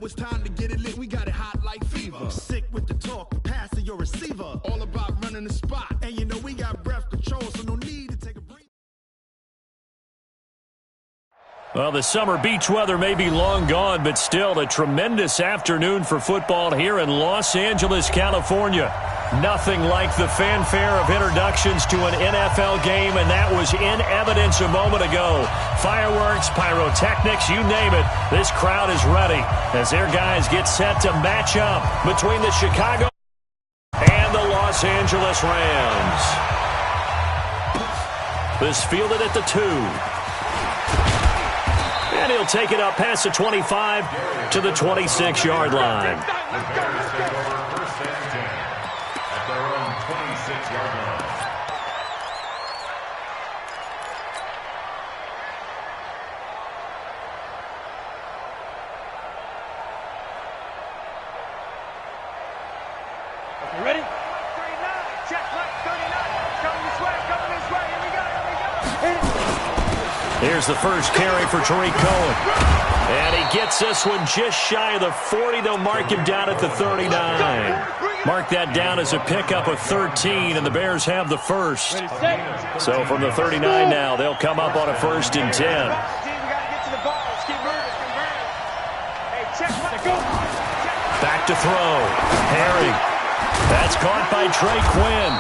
it's time to get it lit. We got it hot like fever. Sick with the talk, passing your receiver. All about running the spot. And you know we got breath control, so no need to take a break. Well, the summer beach weather may be long gone, but still a tremendous afternoon for football here in Los Angeles, California. Nothing like the fanfare of introductions to an NFL game, and that was in evidence a moment ago. Fireworks, pyrotechnics, you name it. This crowd is ready as their guys get set to match up between the Chicago and the Los Angeles Rams. This fielded at the 2. And he'll take it up past the 25 to the 26-yard line. At their own 26-yard line. You ready? 39, check right, 39. Coming this way, here we go, Hit it. Here's the first carry for Tariq Cohen. And he gets this one just shy of the 40. They'll mark him down at the 39. Mark that down as a pickup of 13, and the Bears have the first. So from the 39 now, they'll come up on a 1st and 10. Back to throw. Herring. That's caught by Trey Quinn.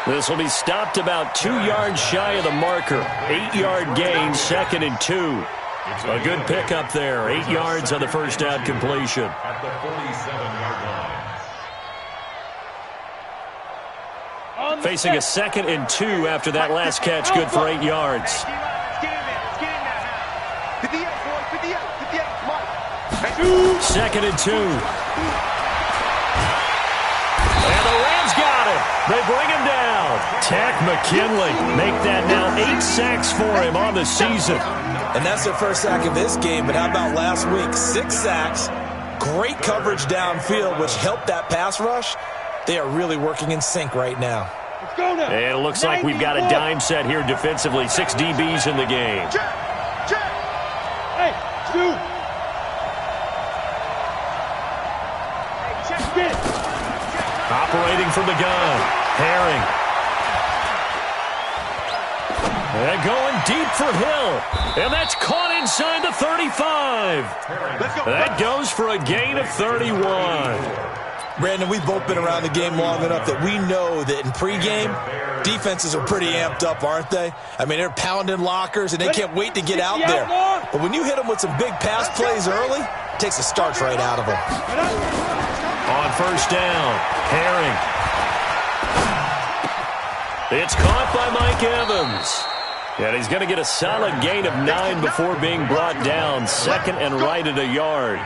This will be stopped about 2 yards shy of the marker. 8-yard gain, 2nd and 2. A good pickup there. 8 yards on the first down completion. At the 47-yard line. Facing a 2nd and 2 after that last catch. Good for 8 yards. 2nd and 2. And the Rams got it. They bring him down. Takk McKinley make that now 8 sacks for him on the season. And that's their first sack of this game, but how about last week? 6 sacks, great coverage downfield, which helped that pass rush. They are really working in sync right now. Let's go now. And it looks like we've got a dime set here defensively. 6 DBs in the game. Hey, shoot. Get it. Operating from the gun. Herring. And going deep for Hill. And that's caught inside the 35. That goes for a gain of 31. Brandon, we've both been around the game long enough that we know that in pregame, defenses are pretty amped up, aren't they? I mean, they're pounding lockers, and they can't wait to get out there. But when you hit them with some big pass plays early, it takes the starch right out of them. On first down, Herring. It's caught by Mike Evans. And he's going to get a solid gain of 9 before being brought down. 2nd and right at a yard.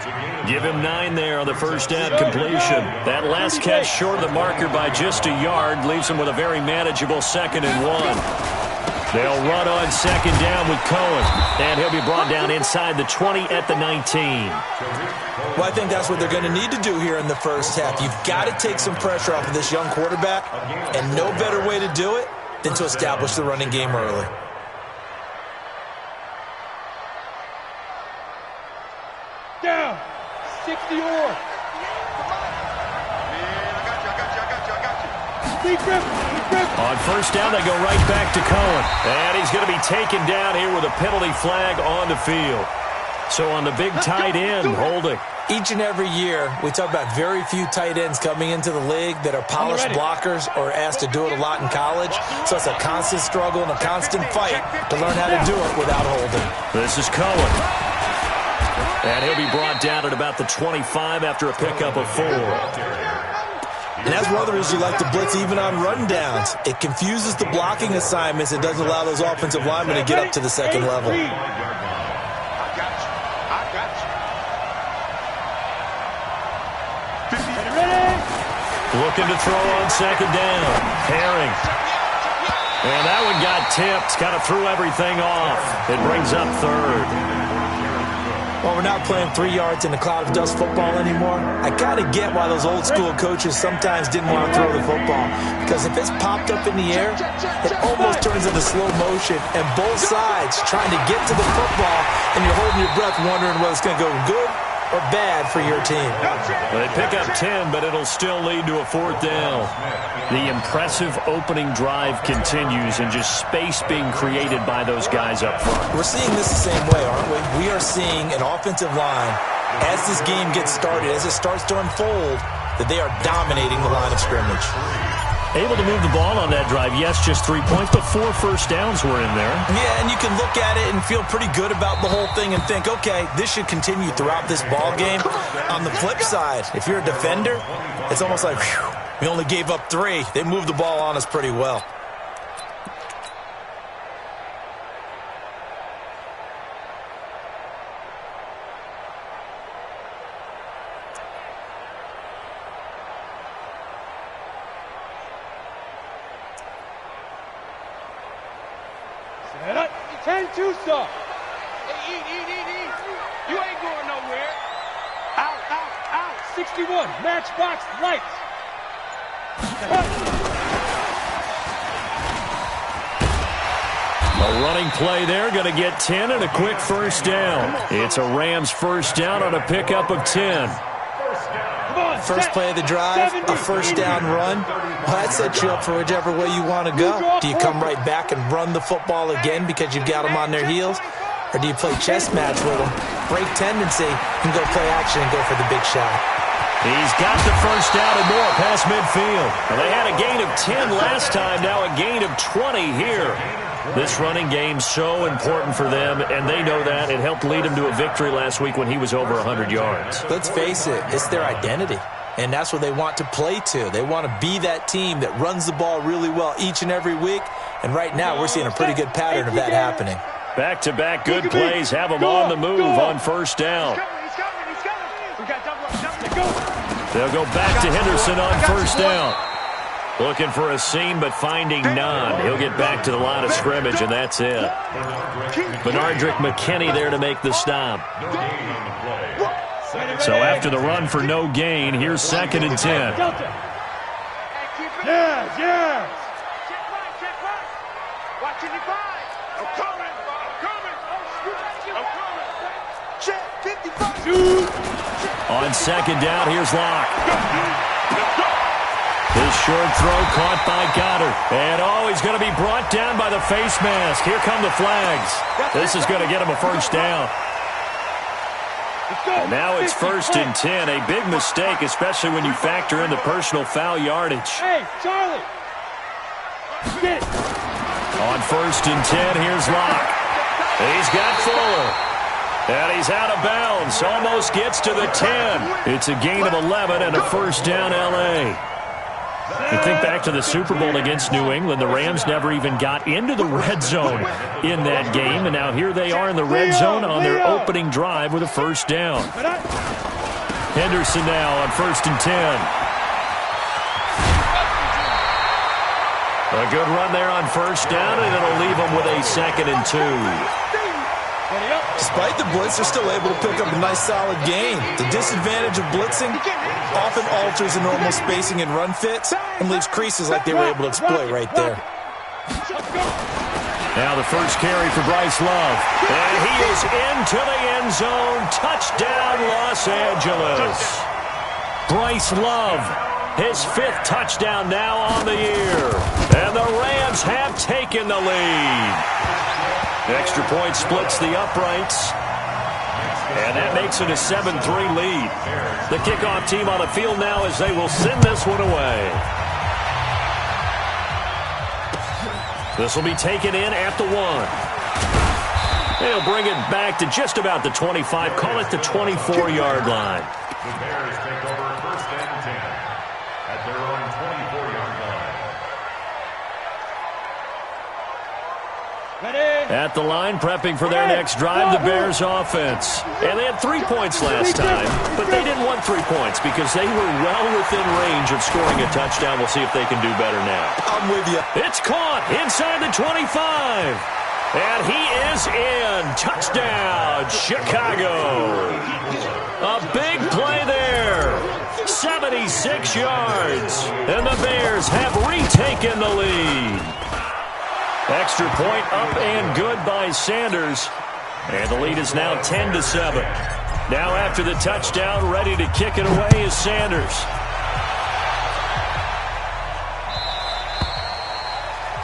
Give him 9 there on the first down completion. That last catch short of the marker by just a yard leaves him with a very manageable 2nd and 1. They'll run on 2nd down with Cohen. And he'll be brought down inside the 20 at the 19. Well, I think that's what they're going to need to do here in the first half. You've got to take some pressure off of this young quarterback, and no better way to do it than to establish the running game early. Down. 60 or. On first down, they go right back to Cohen. And he's going to be taken down here with a penalty flag on the field. So on the big tight end, holding. Each and every year, we talk about very few tight ends coming into the league that are polished blockers or asked to do it a lot in college. So it's a constant struggle and a constant fight to learn how to do it without holding. This is Cohen. And he'll be brought down at about the 25 after a pickup of 4. And that's one of the reasons you like to blitz even on run downs. It confuses the blocking assignments. It doesn't allow those offensive linemen to get up to the second level. Looking to throw on 2nd down. Herring. And that one got tipped. Kind of threw everything off. It brings up 3rd. Well, we're not playing 3 yards in a cloud of dust football anymore. I got to get why those old school coaches sometimes didn't want to throw the football. Because if it's popped up in the air, it almost turns into slow motion. And both sides trying to get to the football, and you're holding your breath wondering whether it's going to go good or bad for your team. They pick up 10, but it'll still lead to a 4th down. The impressive opening drive continues, and just space being created by those guys up front. We're seeing this the same way, aren't we? We are seeing an offensive line, as this game gets started, as it starts to unfold, that they are dominating the line of scrimmage. Able to move the ball on that drive. Yes, just 3 points, but 4 first downs were in there. Yeah, and you can look at it and feel pretty good about the whole thing and think, okay, this should continue throughout this ball game. On the flip side, if you're a defender, it's almost like, whew, we only gave up 3. They moved the ball on us pretty well. Set up. 10-2 stop. Hey, eat. You ain't going nowhere. Out. 61. Matchbox lights. A running play there, going to get 10 and a quick first down. It's a Rams first down on a pickup of 10. First play of the drive, a first down run. Well, that sets you up for whichever way you want to go. Do you come right back and run the football again because you've got them on their heels? Or do you play chess match with them, break tendency, and go play action and go for the big shot? He's got the first down and more past midfield. Well, they had a gain of 10 last time, now a gain of 20 here. This running game's so important for them, and they know that. It helped lead them to a victory last week when he was over 100 yards. Let's face it, it's their identity, and that's what they want to play to. They want to be that team that runs the ball really well each and every week, and right now we're seeing a pretty good pattern of that happening. Back-to-back good plays have them on the move on first down. They'll go back to Henderson on first down. Looking for a seam, but finding none. He'll get back to the line of scrimmage, and that's it. Benardrick McKinney there to make the stop. So after the run for no gain, here's 2nd and 10. Yeah. On 2nd down, here's Locke. His short throw caught by Goddard. And he's going to be brought down by the face mask. Here come the flags. This is going to get him a first down. And now it's 1st and 10. A big mistake, especially when you factor in the personal foul yardage. Hey, Charlie. On 1st and 10, here's Locke. He's got Fuller. And he's out of bounds. Almost gets to the 10. It's a gain of 11 and a first down, L.A. You think back to the Super Bowl against New England, the Rams never even got into the red zone in that game, and now here they are in the red zone on their opening drive with a first down. Henderson now on 1st and 10. A good run there on first down, and it'll leave them with a 2nd and 2. Despite the blitz, they're still able to pick up a nice, solid gain. The disadvantage of blitzing often alters the normal spacing and run fits and leaves creases like they were able to exploit right there. Now the first carry for Bryce Love. And he is into the end zone. Touchdown, Los Angeles. Bryce Love, his 5th touchdown now on the year. And the Rams have taken the lead. Extra point splits the uprights. And that makes it a 7-3 lead. The kickoff team on the field now as they will send this one away. This will be taken in at the 1. They'll bring it back to just about the 25. Call it the 24-yard line. The Bears take over 1st and 10 at their own 24-yard line. At the line, prepping for their next drive, the Bears offense. And they had 3 points last time, but they didn't want 3 points because they were well within range of scoring a touchdown. We'll see if they can do better now. I'm with you. It's caught inside the 25. And he is in. Touchdown, Chicago. A big play there. 76 yards. And the Bears have retaken the lead. Extra point up and good by Sanders. And the lead is now 10-7. Now after the touchdown, ready to kick it away is Sanders.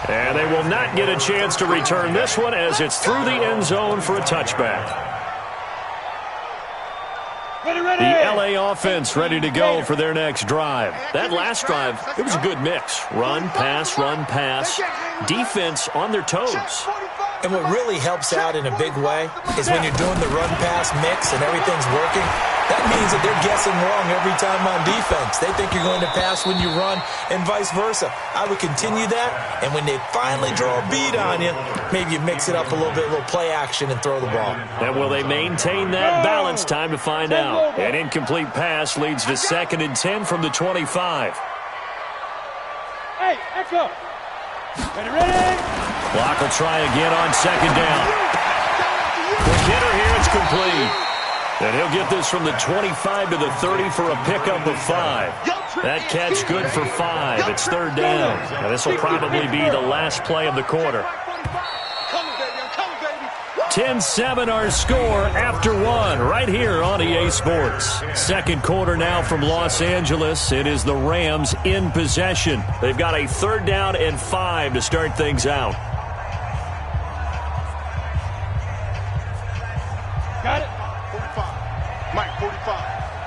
And they will not get a chance to return this one as it's through the end zone for a touchback. The LA offense ready to go for their next drive. That last drive, it was a good mix. Run, pass, defense on their toes. And what really helps out in a big way is when you're doing the run-pass mix and everything's working, that means that they're guessing wrong every time on defense. They think you're going to pass when you run and vice versa. I would continue that, and when they finally draw a bead on you, maybe you mix it up a little bit, a little play action, and throw the ball. And will they maintain that balance? Time to find out. An incomplete pass leads to 2nd and 10 from the 25. Hey, Echo. Ready? Block will try again on 2nd down. The hitter here, it's complete. And he'll get this from the 25 to the 30 for a pickup of 5. That catch good for 5. It's 3rd down. Now this will probably be the last play of the quarter. 10-7 our score after 1 right here on EA Sports. Second quarter now from Los Angeles. It is the Rams in possession. They've got a 3rd down and 5 to start things out. Got it. 45. Mike, 45.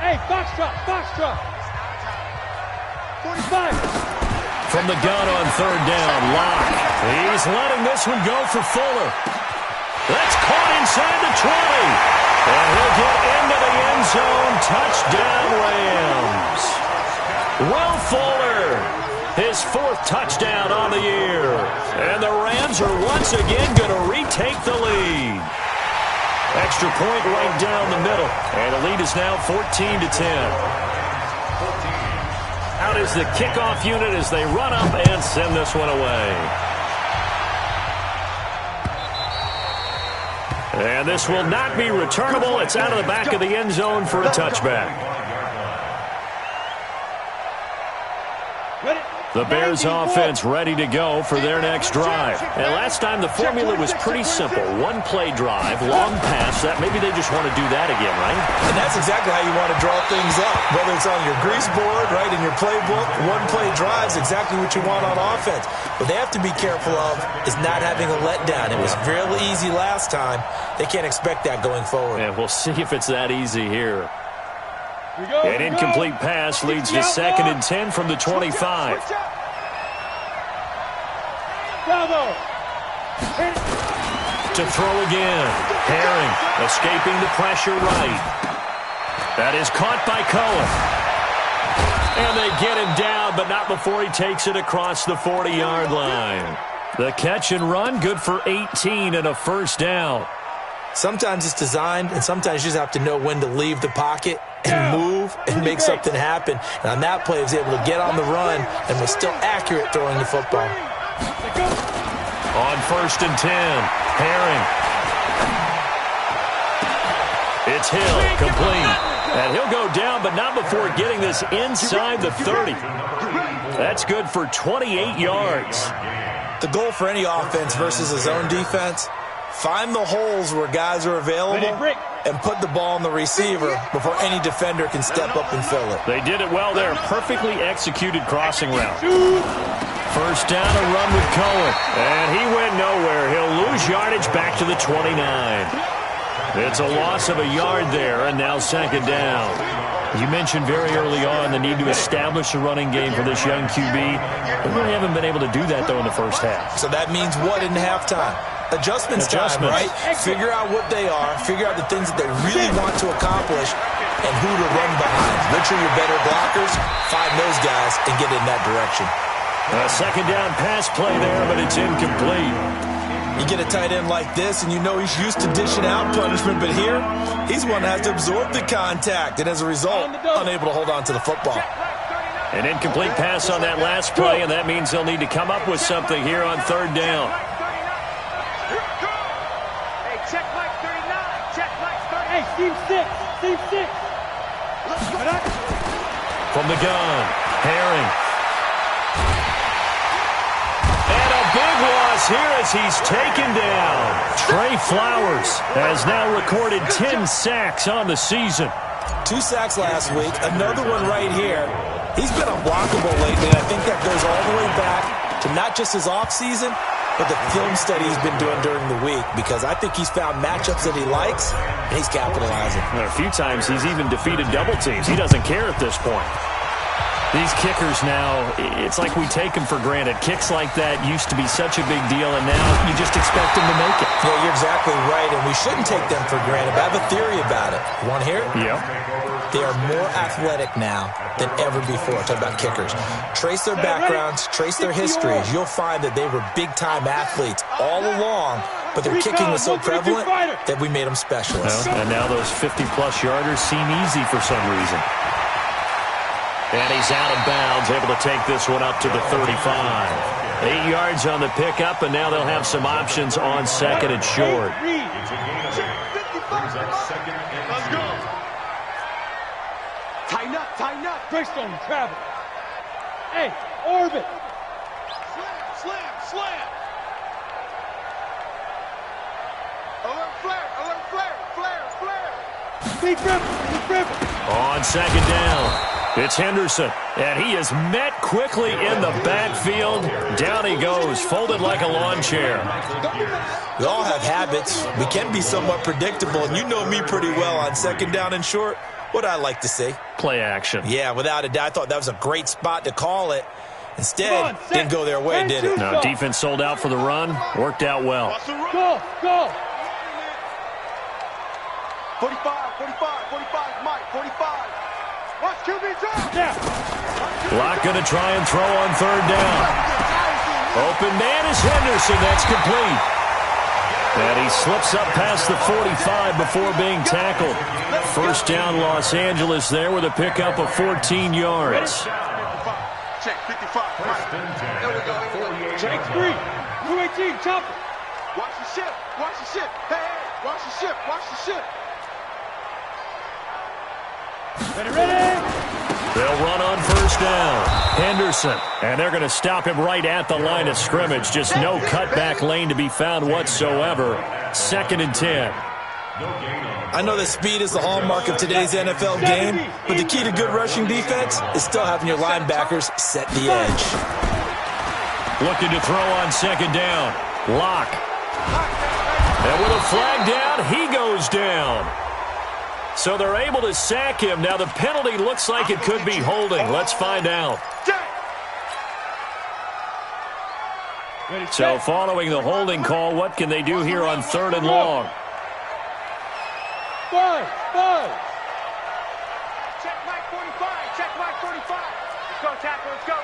Hey, Foxtrot. 45. From the gun on 3rd down, Locke. He's letting this one go for Fuller. That's caught inside the 20. And he'll get into the end zone. Touchdown, Rams. Will Fuller, his 4th touchdown on the year. And the Rams are once again going to retake the lead. Extra point right down the middle. And the lead is now 14-10. Out is the kickoff unit as they run up and send this one away. And this will not be returnable. It's out of the back of the end zone for a touchback. The Bears offense ready to go for their next drive. And last time the formula was pretty simple. 1-play drive, long pass. That maybe they just want to do that again, right? And that's exactly how you want to draw things up. Whether it's on your grease board, right, in your playbook, 1-play drive is exactly what you want on offense. What they have to be careful of is not having a letdown. It was real easy last time. They can't expect that going forward. And we'll see if it's that easy here. An incomplete pass leads to 2nd and 10 from the 25. To throw again. Herring escaping the pressure right. That is caught by Cohen. And they get him down, but not before he takes it across the 40-yard line. The catch and run, good for 18 and a 1st down. Sometimes it's designed, and sometimes you just have to know when to leave the pocket and move and make something happen. And on that play, he was able to get on the run and was still accurate throwing the football. On 1st and 10, Herring. It's Hill, complete. And he'll go down, but not before getting this inside the 30. That's good for 28 yards. The goal for any offense versus a zone defense, find the holes where guys are available and put the ball on the receiver before any defender can step up and fill it. They did it well there. Perfectly executed crossing route. 1st down, a run with Cohen. And he went nowhere. He'll lose yardage back to the 29. It's a loss of a yard there, and now 2nd down. You mentioned very early on the need to establish a running game for this young QB. They really haven't been able to do that, though, in the first half. So that means what in halftime? Adjustments time, right? Figure out what they are, figure out the things that they really want to accomplish, and who to run behind. Which are your better blockers? Find those guys and get in that direction. A 2nd down pass play there, but it's incomplete. You get a tight end like this, and you know he's used to dishing out punishment, but here, he's one that has to absorb the contact, and as a result, unable to hold on to the football. An incomplete pass on that last play, and that means they'll need to come up with something here on 3rd down. Hey, check Mike 39. Check Mike 39. Hey, Steve 6. From the gun, Herring. And a big one loss here as he's taken down. Trey Flowers has now recorded 10 sacks on the season. 2 sacks last week, another one right here. He's been unblockable lately, and I think that goes all the way back to not just his offseason, but the film study he's been doing during the week, because I think he's found matchups that he likes, and he's capitalizing. A few times he's even defeated double teams. He doesn't care at this point. These kickers now, it's like we take them for granted. Kicks like that used to be such a big deal, and now you just expect them to make it. Yeah, you're exactly right, and we shouldn't take them for granted. But I have a theory about it. You want to hear it? Yep. They are more athletic now than ever before. Talk about kickers. Trace their backgrounds, trace their histories. You'll find that they were big-time athletes all along, but their kicking was so prevalent that we made them specialists. Well, and now those 50-plus yarders seem easy for some reason. And he's out of bounds, able to take this one up to the 35. 8 yards on the pickup, and now they'll have some options on second and short. It's a gain of 8. Brings up second and 2. Let's go. Tighten up. Bristol, travel. Hey, orbit. Slam. Alert flare. Big rip. On second down, it's Henderson, and he is met quickly in the backfield. Down he goes, folded like a lawn chair. We all have habits. We can be somewhat predictable, and you know me pretty well on second down and short. What I like to see. Play action. Yeah, without a doubt. I thought that was a great spot to call it. Instead, didn't go their way, did it? No, defense sold out for the run. Worked out well. Go. 45, Mike, 45. Watch QB drop. Yeah. Block going to try and throw on third down. Open man is Henderson. That's complete. And he slips up past the 45 before being tackled. First down, Los Angeles there with a pickup of 14 yards. Check 55. Mike. There we go. Check 3. 218, chop it. Watch the ship. Hey, watch the ship. Ready? They'll run on first down. Henderson. And they're going to stop him right at the line of scrimmage. Just no cutback lane to be found whatsoever. Second and 10. I know that speed is the hallmark of today's NFL game, but the key to good rushing defense is still having your linebackers set the edge. Looking to throw on second down. Lock. And with a flag down, he goes down. So they're able to sack him. Now the penalty looks like it could be holding. Let's find out. So following the holding call, what can they do here on third and long? Five. Check Mike 45. Let's go, tackle. Let's go.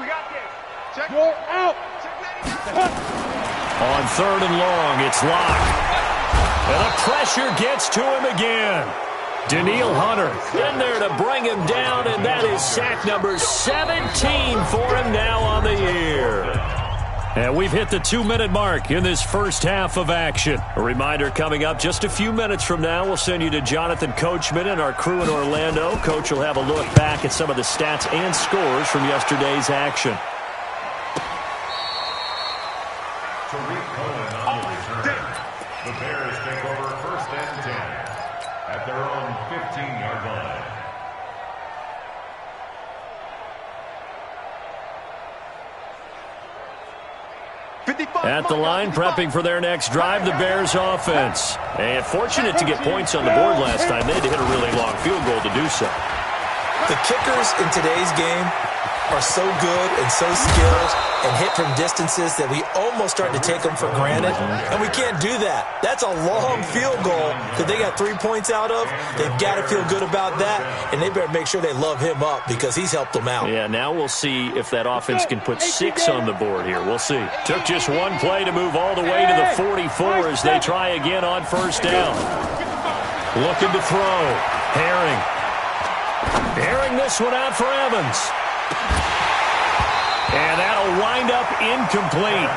We got this. Check. You're out. Check 99. On third and long, it's Locke. And the pressure gets to him again. Danielle Hunter in there to bring him down, and that is sack number 17 for him now on the year. And we've hit the 2-minute mark in this first half of action. A reminder coming up just a few minutes from now, we'll send you to Jonathan Coachman and our crew in Orlando. Coach will have a look back at some of the stats and scores from yesterday's action. Tariq Cohen on the return. The Bears take over first and 10 at their own 15-yard line. At the line, prepping for their next drive, the Bears offense. And fortunate to get points on the board last time. They had to hit a really long field goal to do so. The kickers in today's game are so good and so skilled and hit from distances that we almost start to take them for granted, and we can't do that. That's a long field goal that they got 3 points out of. They've got to feel good about that, and they better make sure they love him up because he's helped them out. Yeah, now we'll see if that offense can put 6 on the board here. We'll see. Took just one play to move all the way to the 44 as they try again on first down. Looking to throw. Herring this one out for Evans. And that'll wind up incomplete.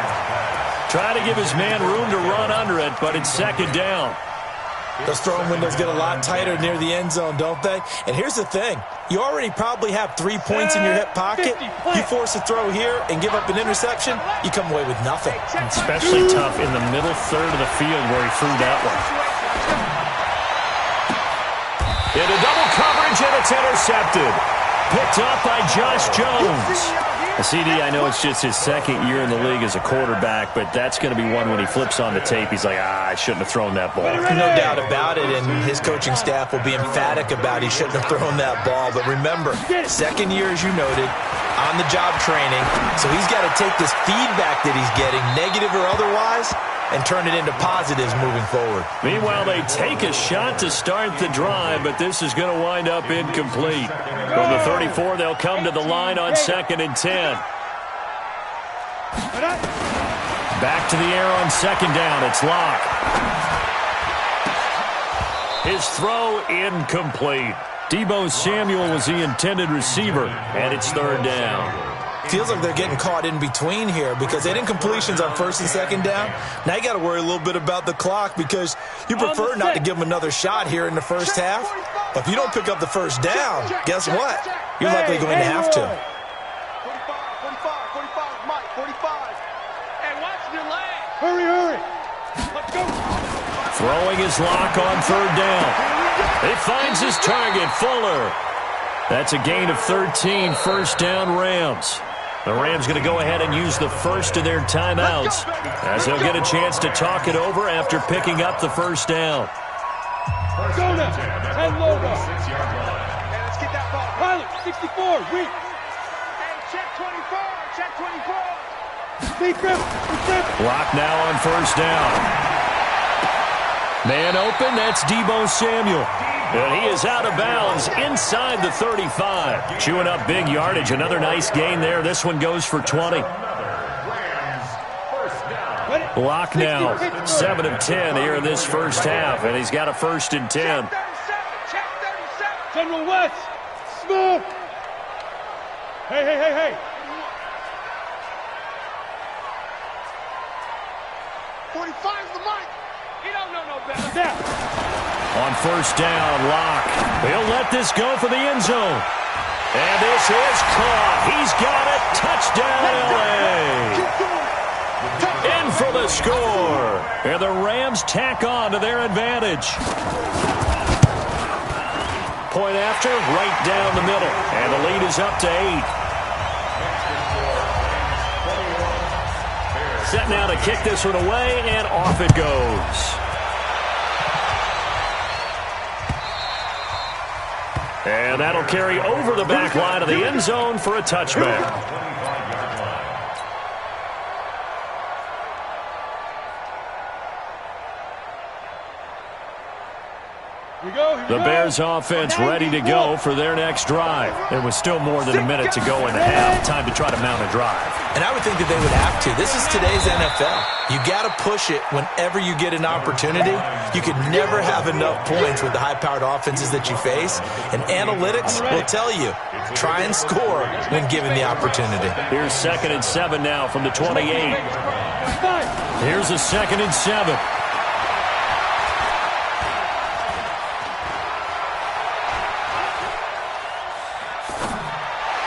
Try to give his man room to run under it, but it's second down. Those throwing windows get a lot tighter near the end zone, don't they? And here's the thing. You already probably have 3 points in your hip pocket. You force a throw here and give up an interception, you come away with nothing. Especially tough in the middle third of the field where he threw that one. Into double coverage, and it's intercepted. Picked up by Josh Jones. CD, I know it's just his second year in the league as a quarterback, but that's going to be one when he flips on the tape. He's like, I shouldn't have thrown that ball. No doubt about it, and his coaching staff will be emphatic about he shouldn't have thrown that ball. But remember, second year, as you noted, on-the-job training, so he's got to take this feedback that he's getting, negative or otherwise, and turn it into positives moving forward. Meanwhile, they take a shot to start the drive, but this is going to wind up incomplete. From the 34, they'll come to the line on 2nd and 10. Back to the air on 2nd down. It's Locke. His throw incomplete. Deebo Samuel was the intended receiver, and it's 3rd down. Feels like they're getting caught in between here because they didn't incompletions on 1st and 2nd down. Now you got to worry a little bit about the clock because you prefer not to give them another shot here in the first half. But if you don't pick up the 1st down, guess what? You're likely going to have to. 45, Mike, 45. Hey, watch the leg. Hurry. Let's go. Throwing his Lock on 3rd down. It finds his target, Fuller. That's a gain of 13, 1st down Rams. The Rams going to go ahead and use the first of their timeouts as they'll get a chance to talk it over after picking up the 1st down. Go now. 10 logo. Hey, let's get that ball. Pilot, 64, reach. Hey, check 24, check 24. Deep grip. Lock now on 1st down. Man open, that's Deebo Samuel. And he is out of bounds inside the 35. Chewing up big yardage. Another nice gain there. This one goes for 20. Lock now, 7 of 10 here in this first half, and he's got a 1st and 10. Check 37. General West, smoke. Hey. 45's the mic. You don't know no better. On 1st down, Lock. He'll let this go for the end zone. And this is caught. He's got it. Touchdown, L.A. In for the score. And the Rams tack on to their advantage. Point after, right down the middle. And the lead is up to 8. Set now to kick this one away, and off it goes. And that'll carry over the back line of the end zone for a touchback. The Bears offense ready to go for their next drive. There was still more than a minute to go in the half. Time to try to mount a drive. And I would think that they would have to. This is today's NFL. You got to push it whenever you get an opportunity. You could never have enough points with the high-powered offenses that you face. And analytics will tell you, try and score when given the opportunity. Here's 2nd and 7 now from the 28. Here's a 2nd and 7.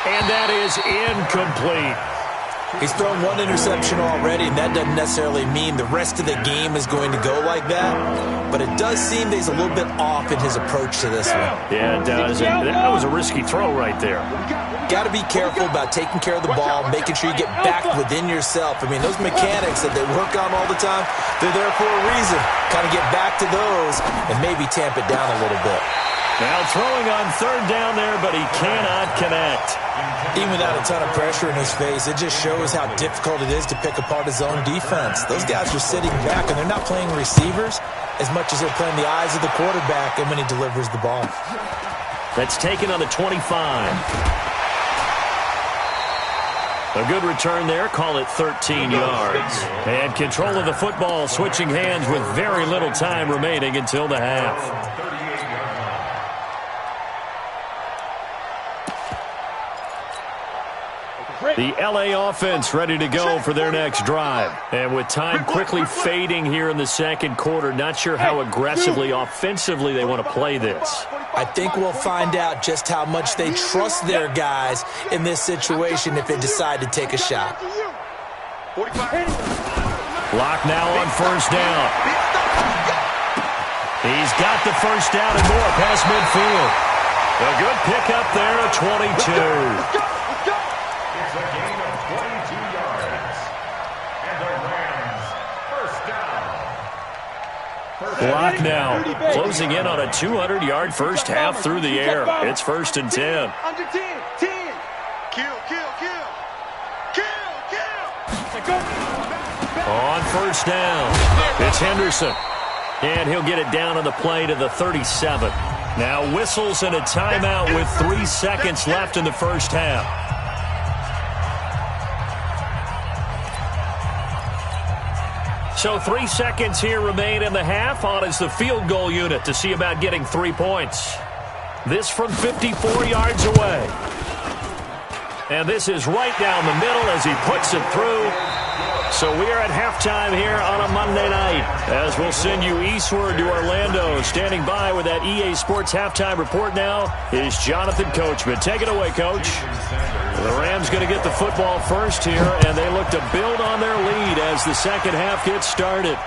And that is incomplete. He's thrown 1 interception already, and that doesn't necessarily mean the rest of the game is going to go like that. But it does seem that he's a little bit off in his approach to this one. Yeah, it does. And that was a risky throw right there. Got to be careful about taking care of the ball, making sure you get back within yourself. I mean, those mechanics that they work on all the time, they're there for a reason. Kind of get back to those and maybe tamp it down a little bit. Now throwing on 3rd down there, but he cannot connect. Even without a ton of pressure in his face, it just shows how difficult it is to pick apart his own defense. Those guys are sitting back, and they're not playing receivers as much as they're playing the eyes of the quarterback and when he delivers the ball. That's taken on the 25. A good return there. Call it 13 yards. And control of the football, switching hands with very little time remaining until the half. The LA offense ready to go for their next drive. And with time quickly fading here in the second quarter, not sure how aggressively, offensively they want to play this. I think we'll find out just how much they trust their guys in this situation if they decide to take a shot. Lock now on first down. He's got the first down and more past midfield. A good pickup there at 22. It's a gain of 22 yards. And the Rams, first down. Lock now, closing in on a 200-yard first half through the air. It's 1st and 10. Under 10. 10. Kill. On first down, it's Henderson. And he'll get it down on the play to the 37. Now whistles and a timeout with 3 seconds left in the first half. So 3 seconds here remain in the half. On is the field goal unit to see about getting 3 points. This from 54 yards away. And this is right down the middle as he puts it through. So we are at halftime here on a Monday night as we'll send you eastward to Orlando. Standing by with that EA Sports halftime report now is Jonathan Coachman. Take it away, Coach. The Rams going to get the football first here, and they look to build on their lead as the second half gets started.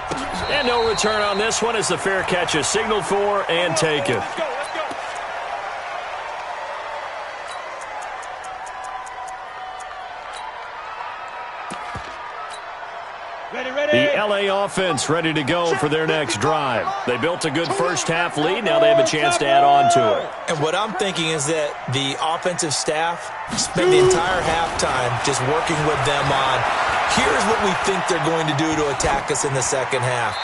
And no return on this one as the fair catch is signaled for and taken. The LA offense ready to go for their next drive. They built a good first half lead. Now they have a chance to add on to it. And what I'm thinking is that the offensive staff spent the entire halftime just working with them on, here's what we think they're going to do to attack us in the second half.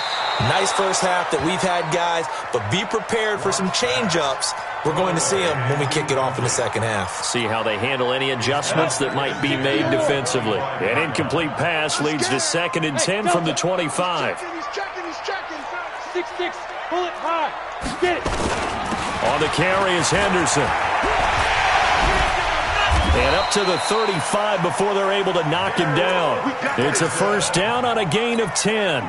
Nice first half that we've had, guys, but be prepared for some change-ups. We're going to see them when we kick it off in the second half. See how they handle any adjustments that might be made defensively. An incomplete pass leads to 2nd and 10 from the 25. He's checking. 6-6, pull it high. Get it. On the carry is Henderson. And up to the 35 before they're able to knock him down. It's a first down on a gain of 10.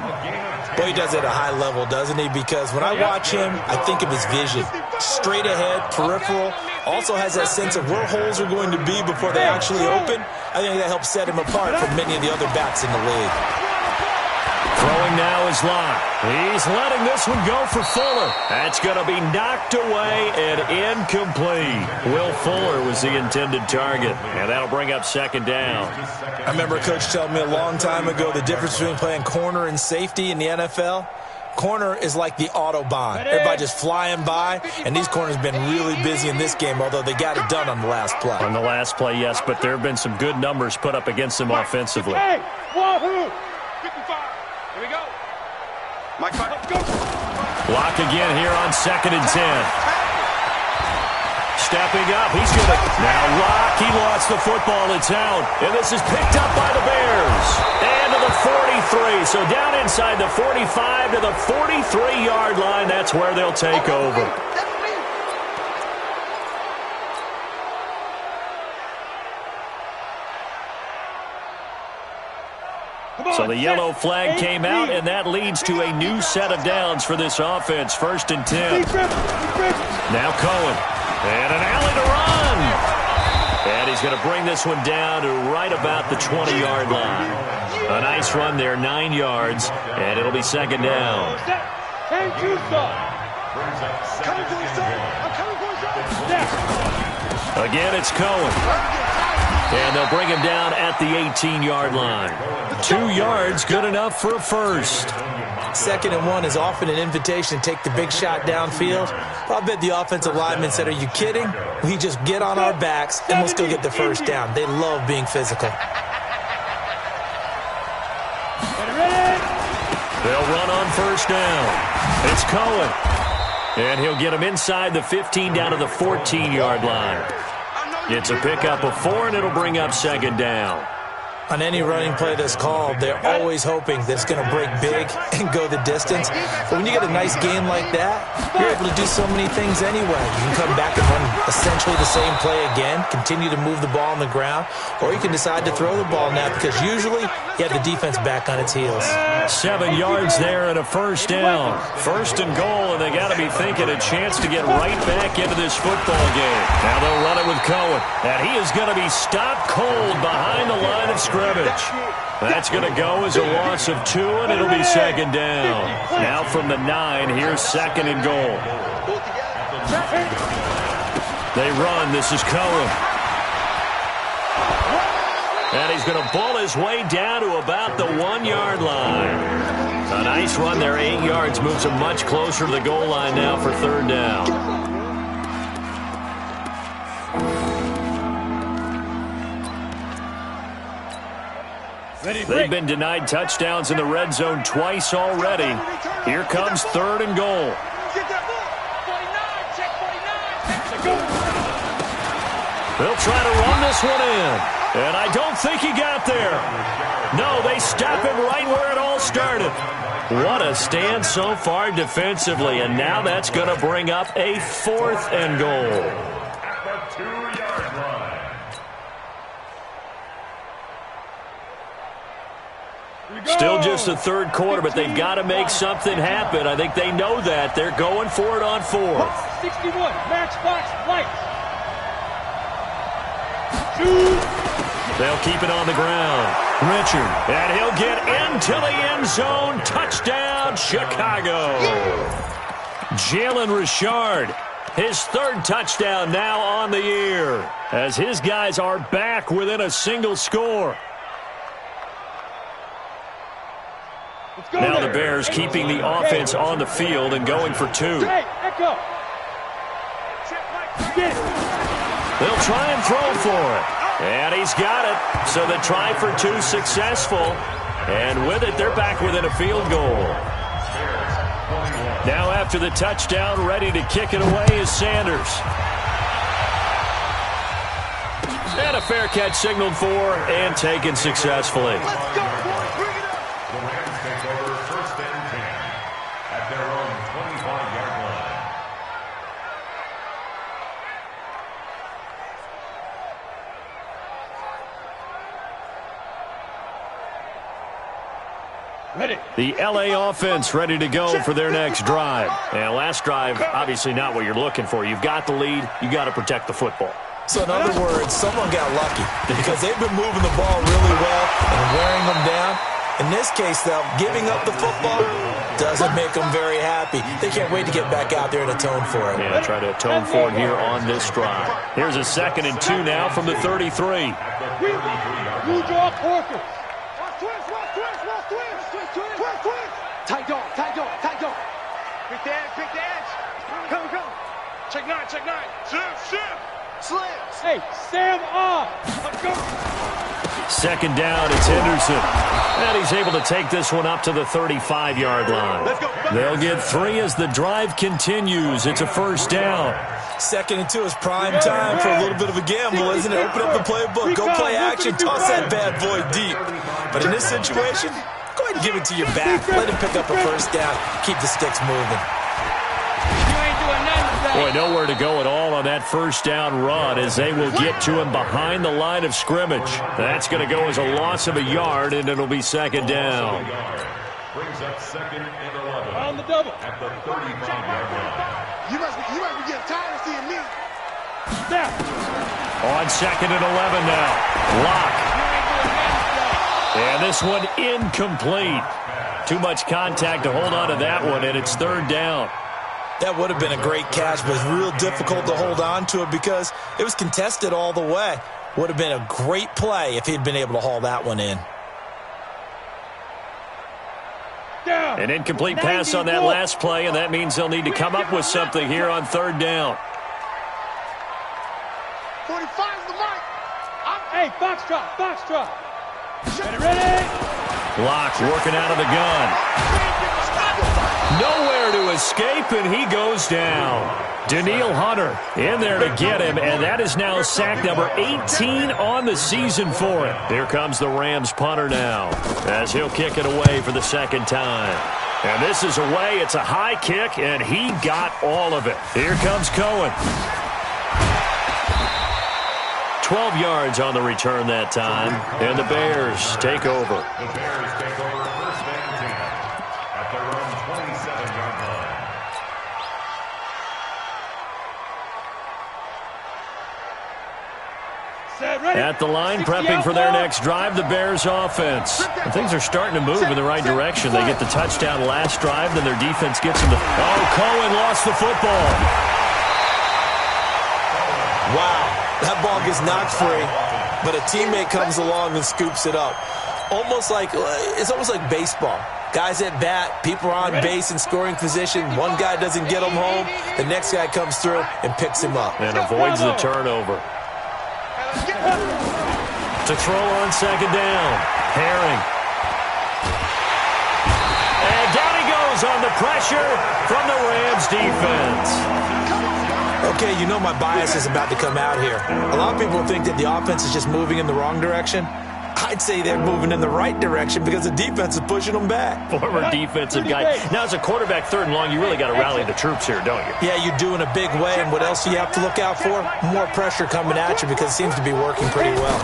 Boy, he does it at a high level, doesn't he? Because when I watch him, I think of his vision. Straight ahead, peripheral. Also has that sense of where holes are going to be before they actually open. I think that helps set him apart from many of the other backs in the league. Throwing now is Locke. He's letting this one go for Fuller. That's going to be knocked away and incomplete. Will Fuller was the intended target, and that'll bring up 2nd down. I remember a coach telling me a long time ago the difference between playing corner and safety in the NFL. Corner is like the Autobahn. Everybody just flying by, and these corners have been really busy in this game, although they got it done on the last play. On the last play, yes, but there have been some good numbers put up against them offensively. Hey, wahoo! 55. Here we go. Mike, let's go. Lock again here on 2nd and 10. Stepping up, he's going to... Now Lock, he lost the football, it's out. And this is picked up by the Bears. And to the 43, so down inside the 45 to the 43-yard line, that's where they'll take over. So the yellow flag came out, and that leads to a new set of downs for this offense. 1st and 10. Now Cohen. And an alley to run. And he's going to bring this one down to right about the 20-yard line. A nice run there, 9 yards, and it'll be 2nd down. Again, it's Cohen. And they'll bring him down at the 18-yard line. 2 yards, good enough for a first. 2nd and 1 is often an invitation to take the big shot downfield. I bet the offensive lineman said, are you kidding? We just get on our backs and we'll still get the first down. They love being physical. They'll run on first down. It's Cohen. And he'll get him inside the 15 down to the 14-yard line. It's a pickup of 4, and it'll bring up 2nd down. On any running play that's called, they're always hoping that it's going to break big and go the distance. But when you get a nice game like that, you're able to do so many things anyway. You can come back and run essentially the same play again, continue to move the ball on the ground, or you can decide to throw the ball now because usually you have the defense back on its heels. 7 yards there and a first down. First and goal, and they got to be thinking a chance to get right back into this football game. Now they'll run it with Cohen, and he is going to be stopped cold behind the line of scrimmage. That's going to go as a loss of 2, and it'll be second down. Now from the 9, here's second and goal. They run. This is Cohen. And he's going to bull his way down to about the 1-yard line. A nice run there, 8 yards, moves him much closer to the goal line now for third down. They've been denied touchdowns in the red zone twice already. Here comes third and goal. They'll try to run this one in. And I don't think he got there. No, they stop him right where it all started. What a stand so far defensively. And now that's going to bring up a 4th and goal. At the 2-yard line. Still just the third quarter, but they've got to make something happen. I think they know that. They're going for it on 4th. 61, Matchbox Lights. They'll keep it on the ground. Richard, and he'll get into the end zone. Touchdown, Chicago. Jalen Richard, his 3rd touchdown now on the year, as his guys are back within a single score. Now the Bears keeping the offense on the field and going for 2. Hey, Echo. They'll try and throw for it. And he's got it. So the try for 2 successful. And with it, they're back within a field goal. Now after the touchdown, ready to kick it away is Sanders. And a fair catch signaled for and taken successfully. Let's go, boys. Bring it up. The Rams take over first and 10 at their own 25-yard line. Ready. The LA offense ready to go for their next drive. And last drive, obviously not what you're looking for. You've got the lead. You got to protect the football. So in other words, someone got lucky because they've been moving the ball really well and wearing them down. In this case, though, giving up the football doesn't make them very happy. They can't wait to get back out there and atone for it. Yeah, try to atone for it here on this drive. Here's a 2nd and 2 now from the 33. You draw Porker. Tight dog, tight dog, tight dog. Pick the edge, pick the edge. Come. Check 9, check 9. Shift. Slips. Hey, Sam off. Let's go. 2nd down, it's Henderson. And he's able to take this one up to the 35-yard line. They'll get 3 as the drive continues. It's a first down. 2nd and 2 is prime time for a little bit of a gamble, isn't it? Open up the playbook, go play action, toss that bad boy deep. But in this situation, go ahead and give it to your back. Let him pick up a first down. Keep the sticks moving. Boy, nowhere to go at all on that first down run as they will get to him behind the line of scrimmage. That's going to go as a loss of a yard, and it'll be 2nd down. Brings up 2nd and 11 On the double. at the 35-yard line. You must be getting tired of seeing me. Snap. On 2nd and 11 now. Lock. And this one incomplete. Too much contact to hold on to that one, and it's 3rd down. That would have been a great catch, but it's real difficult to hold on to it because it was contested all the way. Would have been a great play if he'd been able to haul that one in. An incomplete pass on that last play, and that means they'll need to come up with something here on 3rd down. 45 is the mark. Hey, Foxtrot. Ready. Lock working out of the gun. Nowhere to escape, and he goes down. Danielle Hunter in there to get him, and that is now sack number 18 on the season for him. Here comes the Rams punter now, as he'll kick it away for the second time. And this is away. It's a high kick, and he got all of it. Here comes Cohen. 12 yards on the return that time, and the Bears take over. The Bears take over first and 10 at their own 27-yard line. At the line, prepping for their next drive, the Bears offense. And things are starting to move in the right direction. They get the touchdown last drive, then their defense gets them to... Oh, Cohen lost the football. Wow, that ball gets knocked free, but a teammate comes along and scoops it up. It's almost like baseball. Guys at bat, people are on base in scoring position. One guy doesn't get him home. The next guy comes through and picks him up. And avoids the turnover. To throw on second down. Herring. And down he goes on the pressure from the Rams defense. Okay, you know my bias is about to come out here. A lot of people think that the offense is just moving in the wrong direction. I'd say they're moving in the right direction because the defense is pushing them back. Former defensive guy. Now, as a quarterback, third and long, you really got to rally the troops here, don't you? Yeah, you do in a big way. And what else do you have to look out for? More pressure coming at you because it seems to be working pretty well.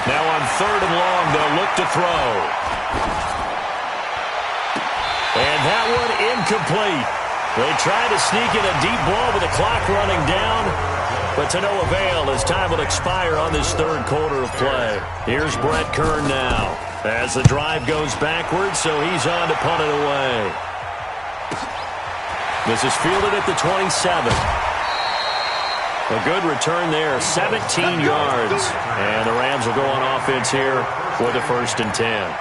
Now on third and long, they'll look to throw. And that one incomplete. They try to sneak in a deep ball with the clock running down, but to no avail as time will expire on this third quarter of play. Here's Brett Kern now as the drive goes backwards, so he's on to punt it away. This is fielded at the 27. A good return there, 17 yards. And the Rams will go on offense here with a 1st and 10.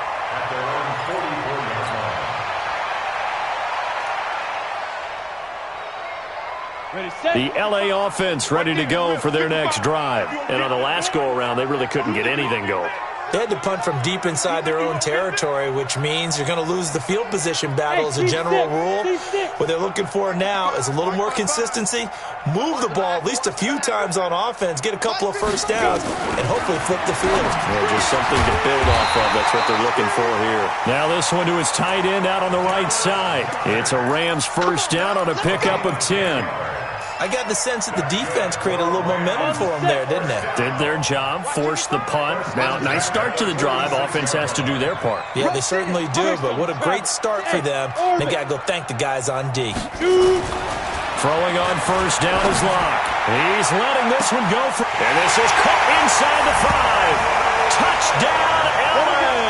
The L.A. offense ready to go for their next drive. And on the last go-around, they really couldn't get anything going. They had to punt from deep inside their own territory, which means you're going to lose the field position battle as a general rule. What they're looking for now is a little more consistency, move the ball at least a few times on offense, get a couple of first downs, and hopefully flip the field. Yeah, just something to build off of. That's what they're looking for here. Now this one to his tight end out on the right side. It's a Rams first down on a pickup of 10. I got the sense that the defense created a little momentum for them there, didn't they? Did their job, forced the punt. Now, nice start to the drive. Offense has to do their part. Yeah, they certainly do, but what a great start for them. They got to go thank the guys on D. Throwing on first down is Locke. He's letting this one go. And this is caught inside the 5. Touchdown, L.A.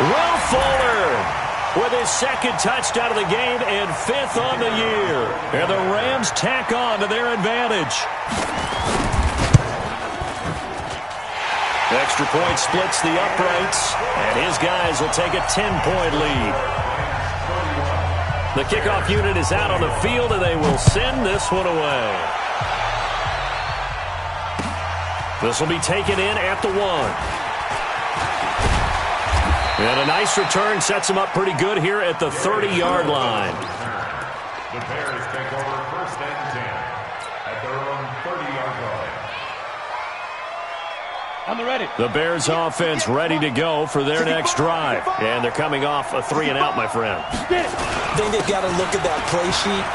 Will Fuller with his second touchdown of the game and 5th on the year. And the Rams tack on to their advantage. Extra point splits the uprights, and his guys will take a 10-point lead. The kickoff unit is out on the field, and they will send this one away. This will be taken in at the 1. And a nice return sets him up pretty good here at the 30-yard line. The Bears take over 1st and 10 at their own 30-yard line. On the ready. The Bears offense ready to go for their next drive. And they're coming off a 3-and-out, my friend. I think they've got to look at that play sheet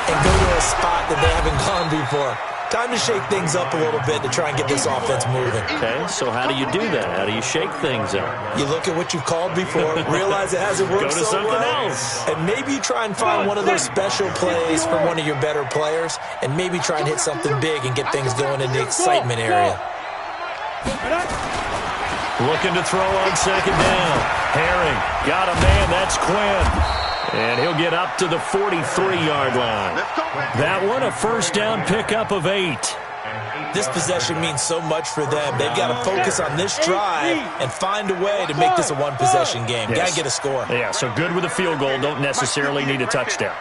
and go to a spot that they haven't gone before. Time to shake things up a little bit to try and get this offense moving. Okay, so how do you do that? How do you shake things up? You look at what you've called before, realize it hasn't worked Go to so something well, else. and maybe you try and find one of those special plays from one of your better players, and maybe try and hit something big and get things going in the excitement area. Looking to throw on second down. Herring got a man. That's Quinn. And he'll get up to the 43-yard line. That one, a first down pickup of 8. This possession means so much for them. They've got to focus on this drive and find a way to make this a one-possession game. Yes. Got to get a score. Yeah, so good with a field goal. Don't necessarily need a touchdown.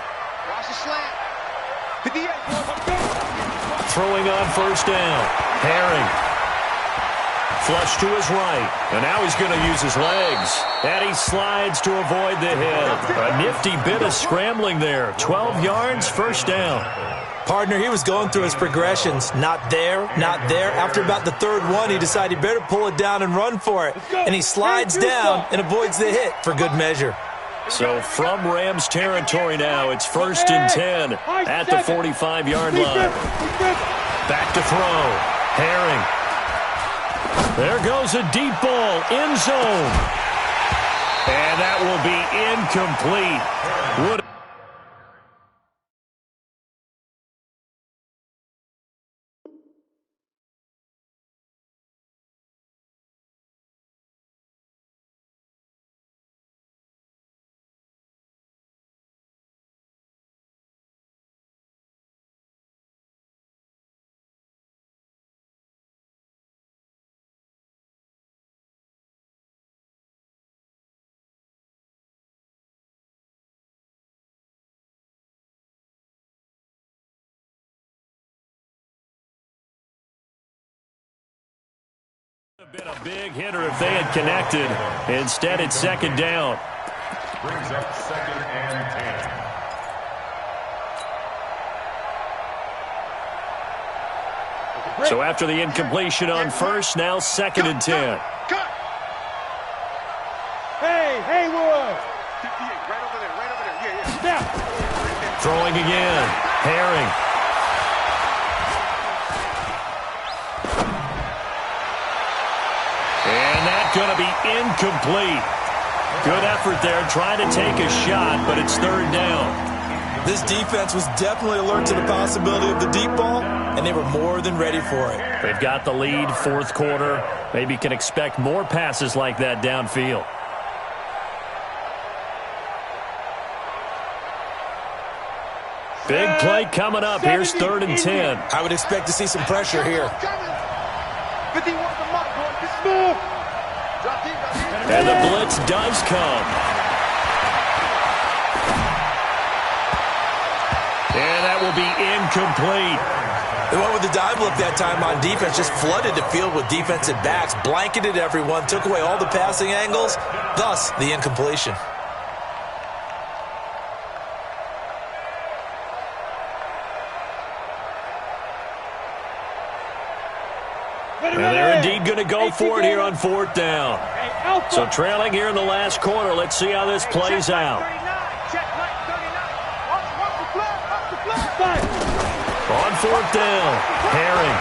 Throwing on first down. Herring. Flush to his right, and now he's going to use his legs. And he slides to avoid the hit. A nifty bit of scrambling there. 12 yards, first down. Partner, he was going through his progressions. Not there, not there. After about the third one, he decided he better pull it down and run for it. And he slides down and avoids the hit for good measure. So from Rams territory now, it's 1st and 10 at the 45-yard line. Back to throw. Herring. There goes a deep ball, end zone. And that will be incomplete. Been a big hitter if they had connected. Instead, it's 2nd down. Brings up 2nd and 10. So after the incompletion on first, now 2nd and 10. Hey, Haywood! Right over there, yeah. Throwing again. Herring. And that's going to be incomplete. Good effort there trying to take a shot, but it's 3rd down. This defense was definitely alert to the possibility of the deep ball, and they were more than ready for it. They've got the lead, 4th quarter. Maybe can expect more passes like that downfield. Big play coming up. Here's 3rd and 10. I would expect to see some pressure here. 51 the mark, boy. Just move. And the blitz does come. And that will be incomplete. They went with the dive look that time on defense, just flooded the field with defensive backs, blanketed everyone, took away all the passing angles, thus the incompletion. And they're indeed going to go for it here on 4th down. So trailing here in the last quarter. Let's see how this plays out. On 4th down, Herring.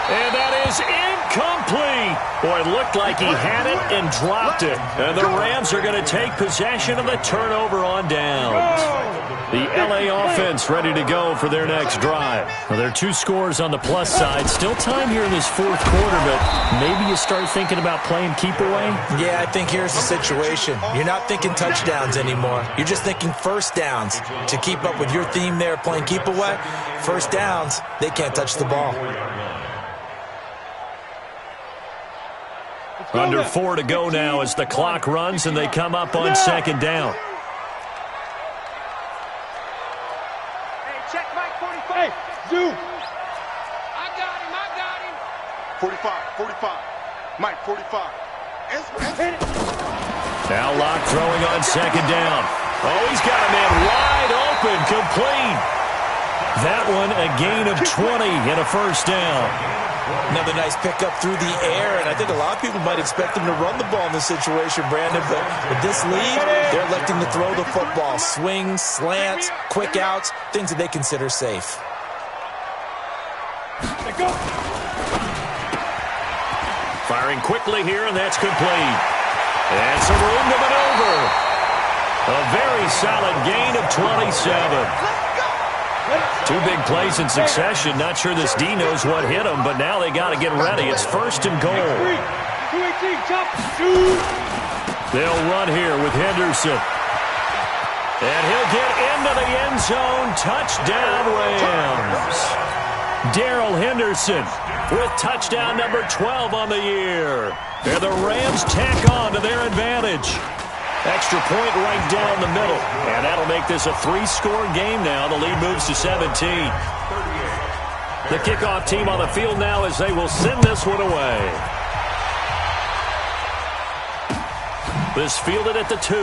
And that is incomplete. Boy, it looked like he had it and dropped it. And the Rams are going to take possession of the turnover on downs. The LA offense ready to go for their next drive. Well, there are 2 scores on the plus side. Still time here in this 4th quarter, but maybe you start thinking about playing keep away? Yeah, I think here's the situation. You're not thinking touchdowns anymore. You're just thinking first downs. To keep up with your theme there, playing keep away, first downs, they can't touch the ball. Under 4 to go now as the clock runs and they come up on 2nd down. Hey, Zoo! I got him. 45. Mike, 45. Now Locke throwing on 2nd down. Oh, he's got a man wide open, complete. That one a gain of 20 and a first down. Another nice pickup through the air, and I think a lot of people might expect him to run the ball in this situation, Brandon, but with this lead, they're electing to throw the football. Swings, slants, quick outs, things that they consider safe. Firing quickly here, and that's complete. And some room to maneuver. A very solid gain of 27. 2 big plays in succession. Not sure this D knows what hit him, but now they got to get ready. It's 1st and goal. They'll run here with Henderson. And he'll get into the end zone. Touchdown, Rams. Darrell Henderson with touchdown number 12 on the year. And the Rams tack on to their advantage. Extra point right down the middle. And that'll make this a 3-score game now. The lead moves to 17. The kickoff team on the field now as they will send this one away. This fielded at the 2.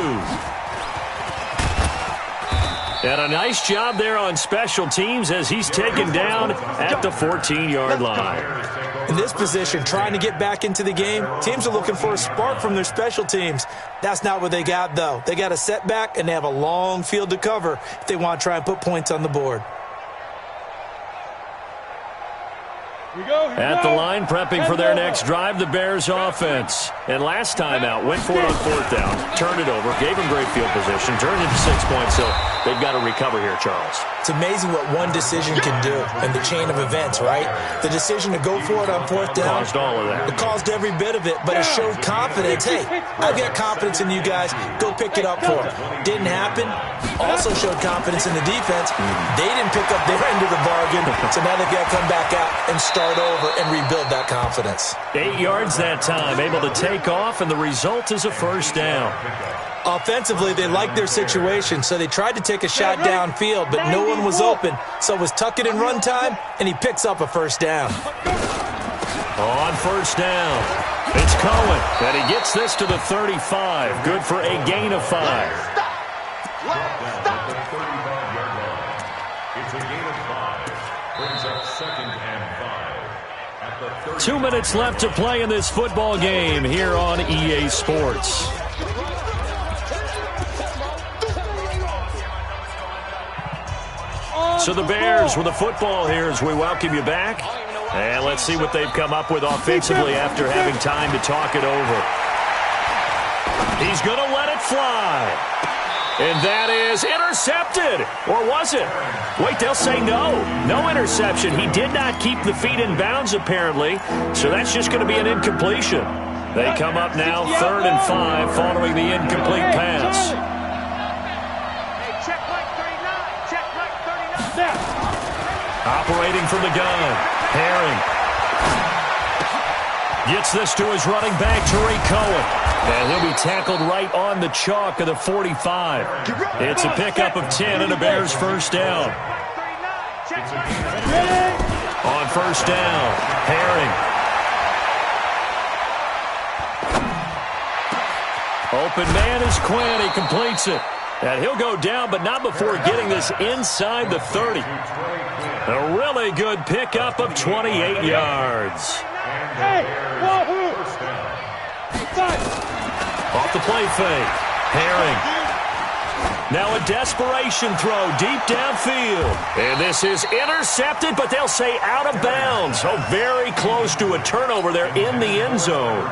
And a nice job there on special teams as he's taken down at the 14-yard line. In this position, trying to get back into the game, teams are looking for a spark from their special teams. That's not what they got, though. They got a setback, and they have a long field to cover if they want to try and put points on the board. At the line, prepping for their next drive, the Bears offense. And last time out, went for it on 4th down, turned it over, gave them great field position, turned into 6 points, so they've got to recover here, Charles. It's amazing what one decision can do in the chain of events, right? The decision to go for it on 4th down. Caused all of that. It caused every bit of it, but it showed confidence. Hey, I've got confidence in you guys. Go pick it up for them. Didn't happen. Also showed confidence in the defense. They didn't pick up their end of the bargain, so now they've got to come back out and start over and rebuild that confidence. 8 yards that time, able to take off, and the result is a 1st down. Offensively, they liked their situation, so they tried to take a shot downfield, but no one was open. So it was tuck it and run time, and he picks up a 1st down. On 1st down, it's Cohen, and he gets this to the 35. Good for a gain of 5. It's a gain of 5. Brings up 2nd and 5. 2 minutes left to play in this football game here on EA Sports. So the Bears with the football here as we welcome you back. And let's see what they've come up with offensively after having time to talk it over. He's going to let it fly. And that is intercepted. Or was it? Wait, they'll say no. No interception. He did not keep the feet in bounds, apparently. So that's just going to be an incompletion. They come up now 3rd and 5 following the incomplete pass. Operating from the gun. Herring. Gets this to his running back, Tariq Cohen. And he'll be tackled right on the chalk of the 45. It's a pickup of 10 and a Bears 1st down. On 1st down, Herring. Open man is Quinn. He completes it. And he'll go down, but not before getting this inside the 30. A really good pickup of 28 yards. Off the play fake. Herring. Now a desperation throw deep downfield. And this is intercepted, but they'll say out of bounds. So very close to a turnover there in the end zone.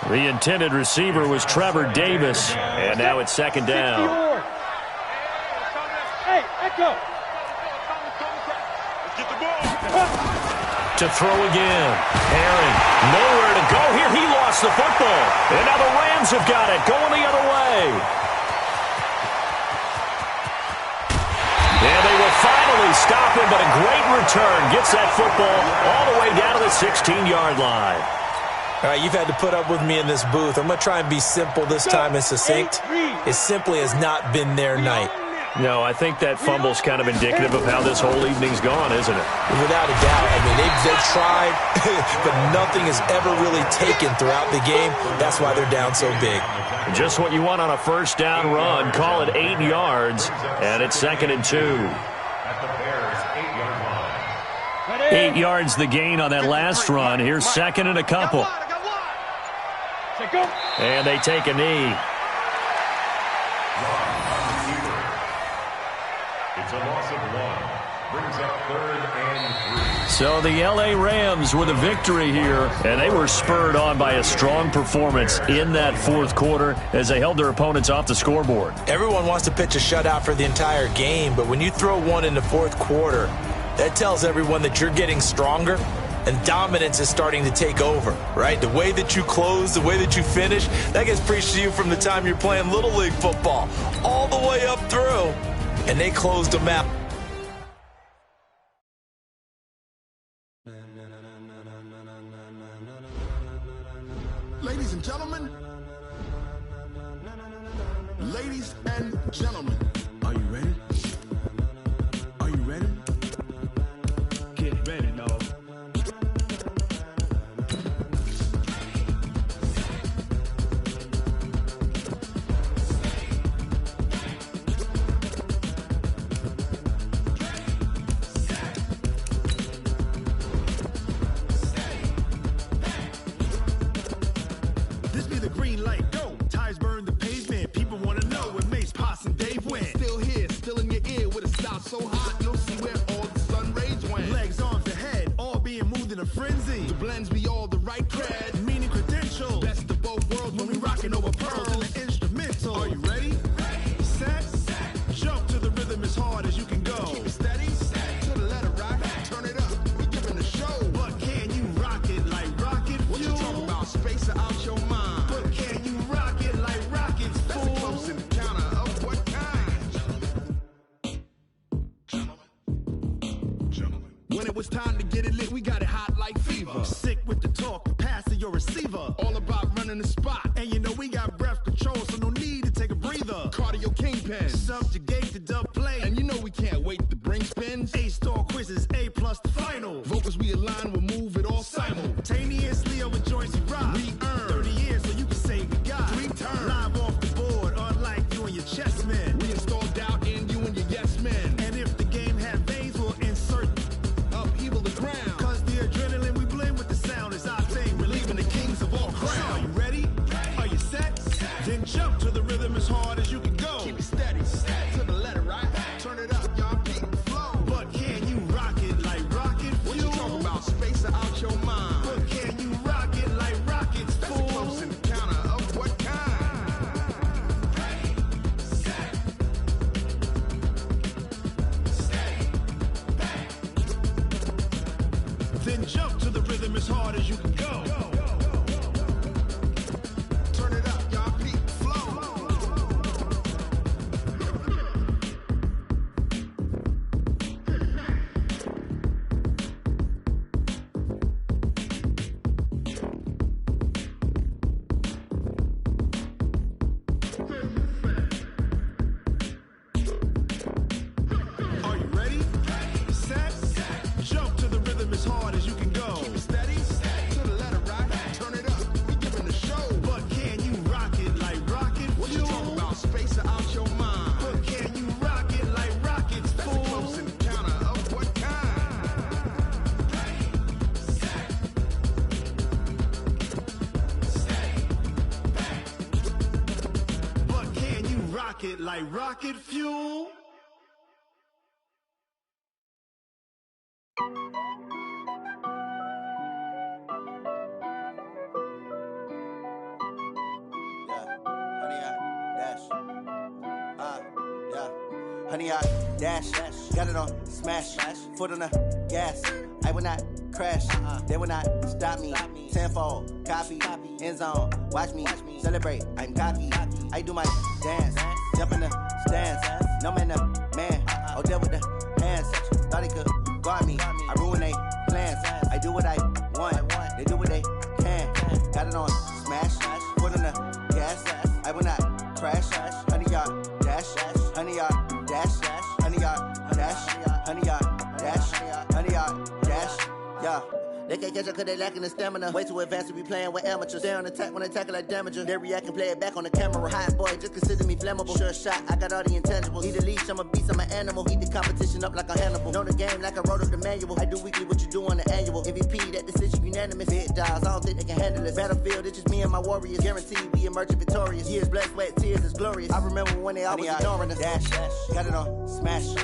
The intended receiver was Trevor Davis. And now it's 2nd down. Hey, Echo. To throw again. Herring. Nowhere to go here. He lost the football. And now the Rams have got it. Going the other way. And they will finally stop him, but a great return. Gets that football all the way down to the 16-yard line. All right, you've had to put up with me in this booth. I'm going to try and be simple this time and succinct. It simply has not been their night. No, I think that fumble's kind of indicative of how this whole evening's gone, isn't it? Without a doubt. I mean, they've tried, but nothing has ever really taken throughout the game. That's why they're down so big. Just what you want on a 1st down run. Call it 8 yards, and it's 2nd and 2. At the Bears' 8-yard line. 8 yards the gain on that last run. Here's 2nd and a couple. And they take a knee. It's a loss of 1. Brings up 3rd and 3. So the L.A. Rams with a victory here, and they were spurred on by a strong performance in that 4th quarter as they held their opponents off the scoreboard. Everyone wants to pitch a shutout for the entire game, but when you throw one in the 4th quarter, that tells everyone that you're getting stronger and dominance is starting to take over, right? The way that you close, the way that you finish, that gets preached to you from the time you're playing Little League football all the way up through, and they closed them out. Ladies and gentlemen, are you ready? Are you ready? Get ready now. get it lit, we got it hot like fever. Sick with the talk, passing your receiver. All about running the spot. And you know we got breath control, so no need to take a breather. Cardio kingpin, subjugate the dub play. And you know we can't wait to bring spins. A-star quizzes, A+ the final. Vocals we align, we'll move it all simultaneously over joints we rock. We earn 30 years, so you can say we got 3 turns. Live off the board, unlike you and your chess men. We install doubt in you and your yes men. And if the game had veins, we'll insert upheaval the ground. Cause the adrenaline we blend with the sound is our thing. Relieving the kings of all crowns. So are you ready? Are you set? Then jump to the rhythm as hard as you can go. Keep it steady, to the letter, right? Turn it up, y'all, keep the flow. But can you rock it like rocket fuel? What you talking about? Space out your mind. But can you rock it like rockets, fool? That's a close encounter of what kind? Ready, set, steady, bang. Then jump to the rhythm as hard as you can go. Turn it up, y'all, keep the flow. Are you ready? Set, jump to the rhythm as hard as you can go. Keep it steady, to the letter, right? Turn it up, we giving the show. But can you rock it like rocket fuel? What you talking about? Space out your mind. But can you rock it like rockets, fool? That's a close encounter of what kind? Ready, set, steady, bang. But can you rock it like rocket fuel? Honey, I dash, got it on smash, foot on the gas. I will not crash, they will not stop me. Tenfold, copy, end zone, watch me celebrate. I'm cocky, I do my dance, jump in the stands. No man, man, oh, there with the hands. Thought he could guard me, I ruin they plans. I do what I want, they do what they can. Got it on smash, foot on the gas. I will not crash, honey, y'all dash, honey, y'all dash, honey, y'all dash, honey, y'all dash, honey, y'all dash, yeah. They can't catch up cause they lacking the stamina. Way too advanced to be playing with amateurs. Stay on attack when they tackle like damager. They react and play it back on the camera. Hot boy, just consider me flammable. Sure shot, I got all the intangibles. Need a leash, I'm a beast, I'm an animal. Eat the competition up like a Hannibal. Know the game like I wrote up the manual. I do weekly what you do on the annual. MVP, that decision unanimous. Big dials, I don't think they can handle this. Battlefield, it's just me and my warriors. Guaranteed we emerging victorious. Years, blood, sweat, tears, it's glorious. I remember when they always ignoring us. Dash, got it on smash,